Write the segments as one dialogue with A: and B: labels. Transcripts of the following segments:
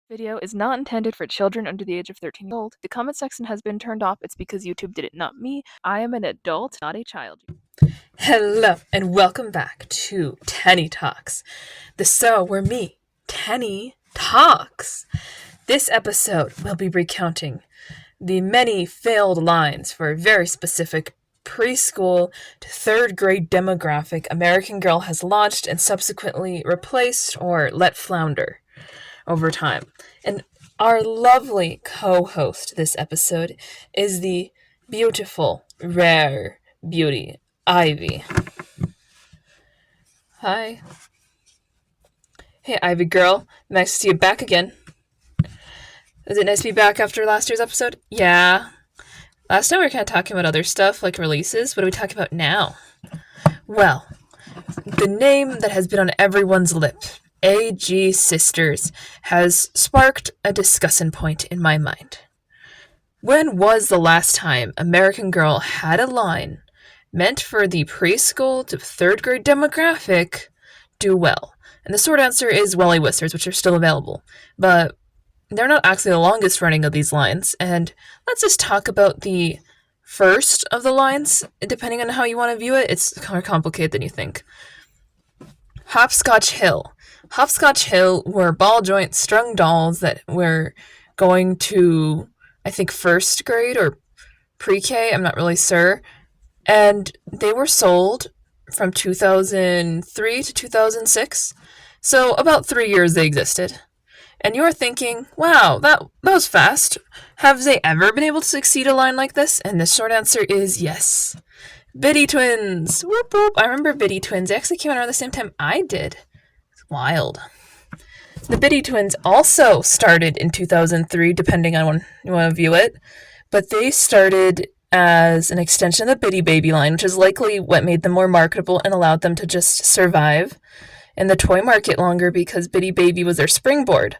A: Video is not intended for children under the age of 13 years old. The comment section has been turned off. It's because YouTube did it, not me. I am an adult, not a child.
B: Hello, and welcome back to Tenney Talks, the show where me, Tenney, talks. This episode will be recounting the many failed lines for a very specific preschool to third grade demographic American Girl has launched and subsequently replaced or let flounder over time. And our lovely co-host this episode is the beautiful, rare beauty, Ivy. Hi. Hey, Ivy girl. Nice to see you back again. Is it nice to be back after last year's episode? Yeah. Last time we were kind of talking about other stuff, like releases. What are we talking about now? Well, the name that has been on everyone's lip, AG Sisters, has sparked a discussion point in my mind. When was the last time American Girl had a line meant for the preschool to third grade demographic do well? And the short answer is Wellie Wishers, which are still available. But they're not actually the longest running of these lines. And let's just talk about the first of the lines. Depending on how you want to view it, it's more complicated than you think. Hopscotch Hill. Hopscotch Hill were ball joint strung dolls that were going to, I think, first grade or pre-K, I'm not really sure. And they were sold from 2003 to 2006. So about 3 years they existed. And you're thinking, wow, that was fast. Have they ever been able to succeed a line like this? And the short answer is yes. Biddy Twins! Whoop whoop! I remember Biddy Twins. They actually came out around the same time I did. It's wild. The Biddy Twins also started in 2003, depending on when you want to view it. But they started as an extension of the Biddy Baby line, which is likely what made them more marketable and allowed them to just survive in the toy market longer because Biddy Baby was their springboard.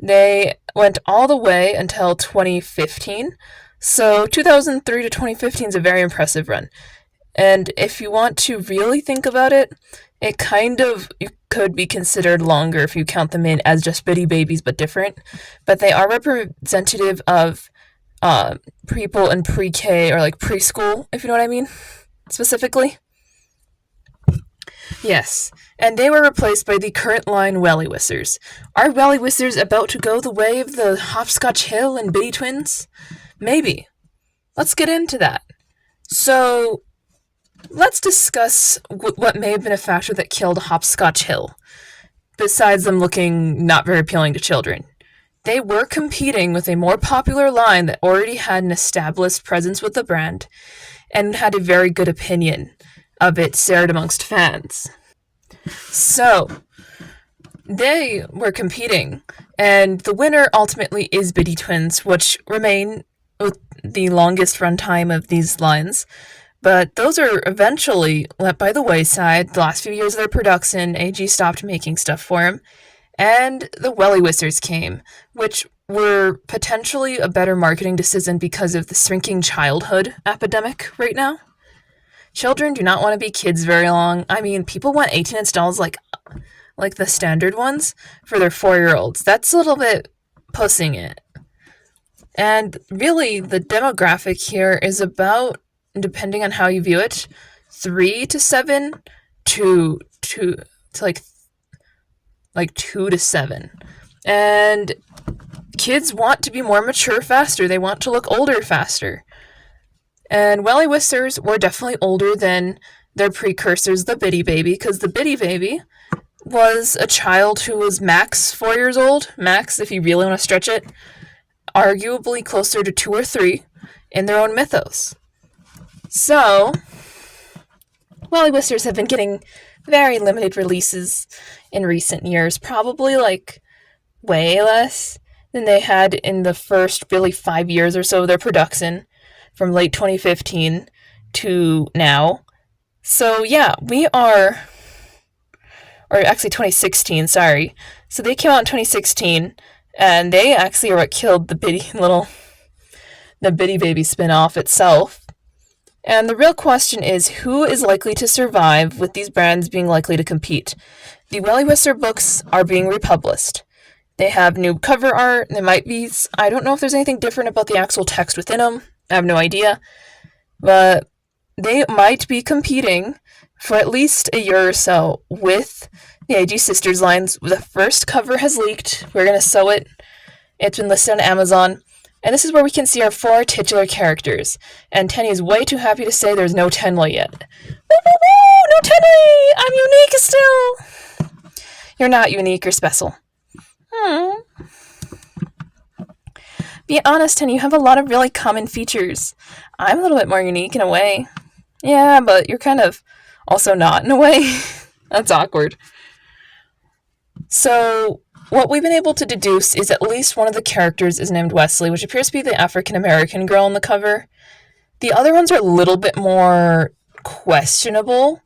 B: They went all the way until 2015. So 2003 to 2015 is a very impressive run. And if you want to really think about it, it kind of could be considered longer if you count them in as just Biddy Babies but different. But they are representative of people in pre-K or like preschool, if you know what I mean, specifically. Yes, and they were replaced by the current line Wellie Wishers. Are Wellie Wishers about to go the way of the Hopscotch Hill and Biddy Twins? Maybe. Let's get into that. So, let's discuss what may have been a factor that killed Hopscotch Hill, besides them looking not very appealing to children. They were competing with a more popular line that already had an established presence with the brand and had a very good opinion of it shared amongst fans. So, they were competing, and the winner ultimately is Biddy Twins, which remain the longest runtime of these lines. But those are eventually let by the wayside. The last few years of their production, AG stopped making stuff for them. And the Wellie Wishers came, which were potentially a better marketing decision because of the shrinking childhood epidemic right now. Children do not want to be kids very long. I mean, people want 18-inch dolls like the standard ones for their 4-year-olds. That's a little bit pussing it. And really, the demographic here is about, depending on how you view it, 3 to 7 to 2 to 7. And kids want to be more mature faster. They want to look older faster. And Wellie Wishers were definitely older than their precursors, the Biddy Baby, because the Biddy Baby was a child who was max 4 years old, max if you really want to stretch it, arguably closer to 2 or 3 in their own mythos. So, Wellie Wishers have been getting very limited releases in recent years, probably like way less than they had in the first really 5 years or so of their production, from late 2015 to now. So yeah, or actually 2016, sorry. So they came out in 2016, and they actually are what killed the Biddy Baby spin-off itself. And the real question is, who is likely to survive with these brands being likely to compete? The Wellie Wishers books are being republished. They have new cover art. There might be, I don't know if there's anything different about the actual text within them. I have no idea. But they might be competing for at least a year or so with the AG Sisters lines. The first cover has leaked. We're going to sew it. It's been listed on Amazon. And this is where we can see our 4 titular characters. And Tenney is way too happy to say there's no Tenley yet. Woo, woo, woo! No Tenley! I'm unique still! You're not unique, you're special. Be honest, Tenney, you have a lot of really common features. I'm a little bit more unique in a way. Yeah, but you're kind of also not in a way. That's awkward. So, what we've been able to deduce is at least one of the characters is named Wesley, which appears to be the African-American girl on the cover. The other ones are a little bit more questionable.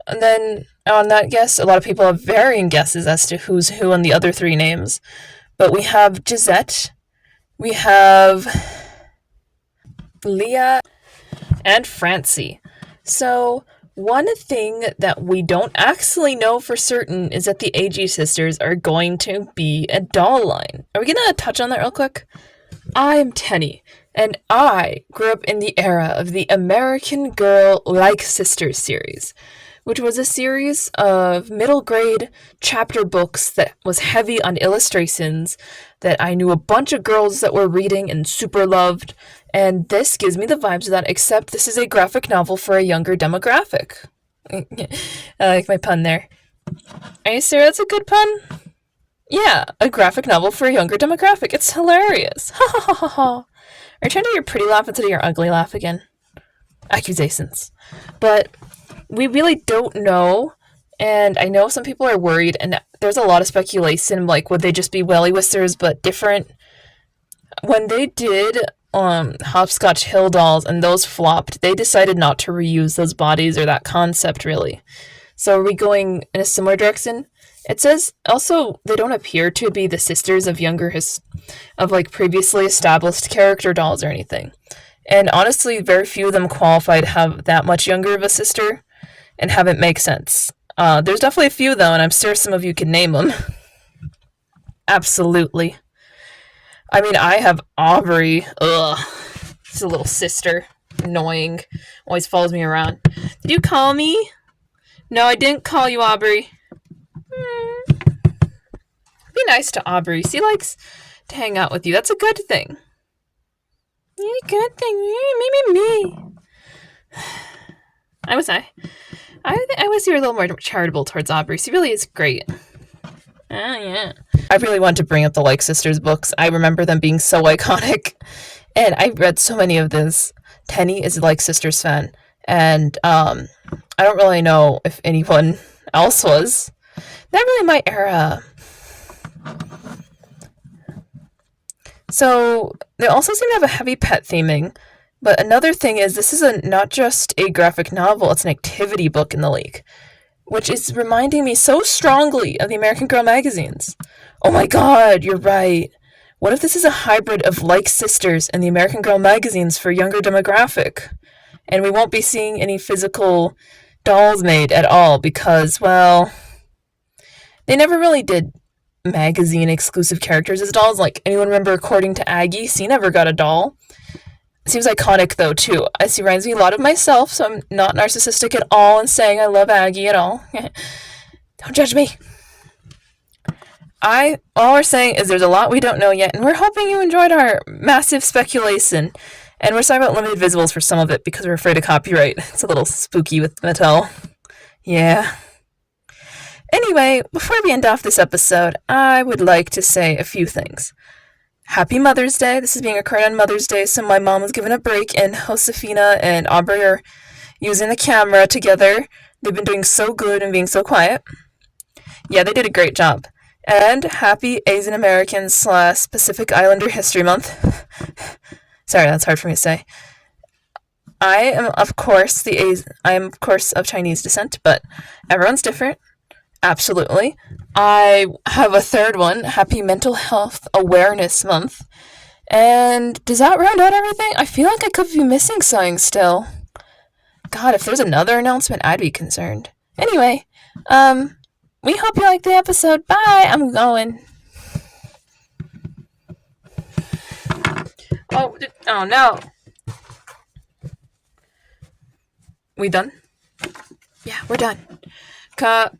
B: And then on that guess, a lot of people have varying guesses as to who's who on the other 3 names. But we have Gisette, we have Leah, and Francie. So, one thing that we don't actually know for certain is that the AG sisters are going to be a doll line. Are we going to touch on that real quick? I'm Tenney, and I grew up in the era of the American Girl Like Sisters series, which was a series of middle grade chapter books that was heavy on illustrations that I knew a bunch of girls that were reading and super loved, and this gives me the vibes of that, except this is a graphic novel for a younger demographic. I like my pun there. Are you serious? That's a good pun? Yeah, a graphic novel for a younger demographic. It's hilarious. Ha ha ha ha ha. Are you trying to do your pretty laugh instead of your ugly laugh again? Accusations. But we really don't know, and I know some people are worried, and there's a lot of speculation, like, would they just be Wellie Wishers but different? When they did Hopscotch Hill dolls and those flopped, they decided not to reuse those bodies or that concept, really. So are we going in a similar direction? It says, also, they don't appear to be the sisters of previously established character dolls or anything. And honestly, very few of them qualify to have that much younger of a sister and have it make sense. There's definitely a few, though, and I'm sure some of you can name them. Absolutely. I mean, I have Aubrey. Ugh. She's a little sister. Annoying. Always follows me around. Did you call me? No, I didn't call you, Aubrey. Be nice to Aubrey. She likes to hang out with you. That's a good thing. A good thing. Me. I wish you were a little more charitable towards Aubrey. She really is great. Oh, yeah. I really want to bring up the Like Sisters books. I remember them being so iconic. And I read so many of these. Tenney is a Like Sisters fan. And I don't really know if anyone else was. Not really my era. So, they also seem to have a heavy pet theming. But another thing is, this is not just a graphic novel, it's an activity book in the league. Which is reminding me so strongly of the American Girl magazines. Oh my god, you're right. What if this is a hybrid of Like Sisters and the American Girl magazines for younger demographic? And we won't be seeing any physical dolls made at all because, well, they never really did magazine exclusive characters as dolls. Like, anyone remember According to Aggie? She never got a doll. Seems iconic, though, too. She reminds me a lot of myself, so I'm not narcissistic at all in saying I love Aggie at all. Don't judge me. All we're saying is there's a lot we don't know yet, and we're hoping you enjoyed our massive speculation. And we're sorry about limited visuals for some of it because we're afraid of copyright. It's a little spooky with Mattel. Yeah. Anyway, before we end off this episode, I would like to say a few things. Happy Mother's Day. This is being recorded on Mother's Day, so my mom was given a break, and Josefina and Aubrey are using the camera together. They've been doing so good and being so quiet. Yeah, they did a great job. And happy Asian American / Pacific Islander History Month. Sorry, that's hard for me to say. I am, of course, of Chinese descent, but everyone's different. Absolutely. I have a third one, Happy Mental Health Awareness Month. And does that round out everything? I feel like I could be missing something still. God, if there's another announcement, I'd be concerned. Anyway, we hope you liked the episode. Bye! I'm going. Oh no. We done?
A: Yeah, we're done.
B: Cut.